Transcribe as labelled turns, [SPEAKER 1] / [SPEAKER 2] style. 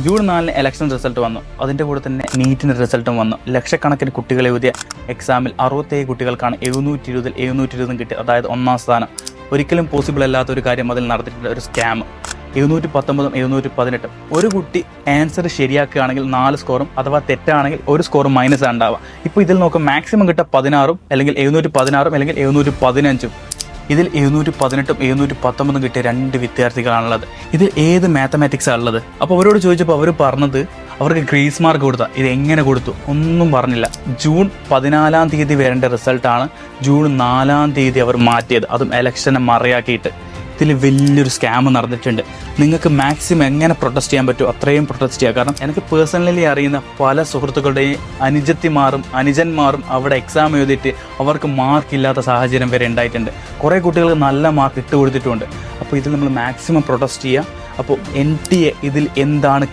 [SPEAKER 1] June 4 election result വന്നു. അതിൻ്റെ കൂടെ തന്നെ നീറ്റിൻ്റെ റിസൾട്ടും വന്നു. ലക്ഷക്കണക്കിന് കുട്ടികൾ എഴുതിയ എക്സാമിൽ 67 കുട്ടികൾക്കാണ് 720 720 കിട്ടിയത്. അതായത് 1ാം സ്ഥാനം. ഒരിക്കലും പോസിബിൾ അല്ലാത്ത ഒരു കാര്യം അതിൽ നടത്തിയിട്ടുള്ള ഒരു സ്കാം. 719 718. ഒരു കുട്ടി ആൻസർ ശരിയാക്കുകയാണെങ്കിൽ 4 സ്കോറും, അഥവാ തെറ്റാണെങ്കിൽ 1 സ്കോറും മൈനസ് ഉണ്ടാവുക. ഇപ്പോൾ ഇതിൽ നോക്കാം, മാക്സിമം കിട്ടുക 16 അല്ലെങ്കിൽ 716 അല്ലെങ്കിൽ 715. ഇതിൽ 718 719 കിട്ടിയ 2 വിദ്യാർത്ഥികളാണുള്ളത്. ഇതിൽ ഏത് മാത്തമാറ്റിക്സാണ് ഉള്ളത്? അപ്പോൾ അവരോട് ചോദിച്ചപ്പോൾ അവർ പറഞ്ഞത് അവർക്ക് ഗ്രേസ് മാർക്ക് കൊടുത്ത. ഇത് എങ്ങനെ കൊടുത്തു ഒന്നും പറഞ്ഞില്ല. ജൂൺ 14-ാം തീയതി വരേണ്ട റിസൾട്ടാണ് ജൂൺ 4-ാം തീയതി അവർ മാറ്റിയത്, അതും ഇലക്ഷനെ മറയാക്കിയിട്ട്. ഇതിൽ വലിയൊരു സ്കാം നടന്നിട്ടുണ്ട്. നിങ്ങൾക്ക് മാക്സിമം എങ്ങനെ പ്രൊട്ടസ്റ്റ് ചെയ്യാൻ പറ്റുമോ അത്രയും പ്രൊട്ടസ്റ്റ് ചെയ്യുക. കാരണം എനിക്ക് പേഴ്സണലി അറിയുന്ന പല സുഹൃത്തുക്കളുടെയും അനുജത്തിമാരും അനുജന്മാരും അവിടെ എക്സാം എഴുതിയിട്ട് അവർക്ക് മാർക്കില്ലാത്ത സാഹചര്യം വരെ ഉണ്ടായിട്ടുണ്ട്. കുറേ കുട്ടികൾക്ക് നല്ല മാർക്ക് ഇട്ട് കൊടുത്തിട്ടുണ്ട്. അപ്പോൾ ഇതിൽ നമ്മൾ മാക്സിമം പ്രൊട്ടസ്റ്റ് ചെയ്യുക. അപ്പോൾ NTA ഇതിൽ എന്താണ്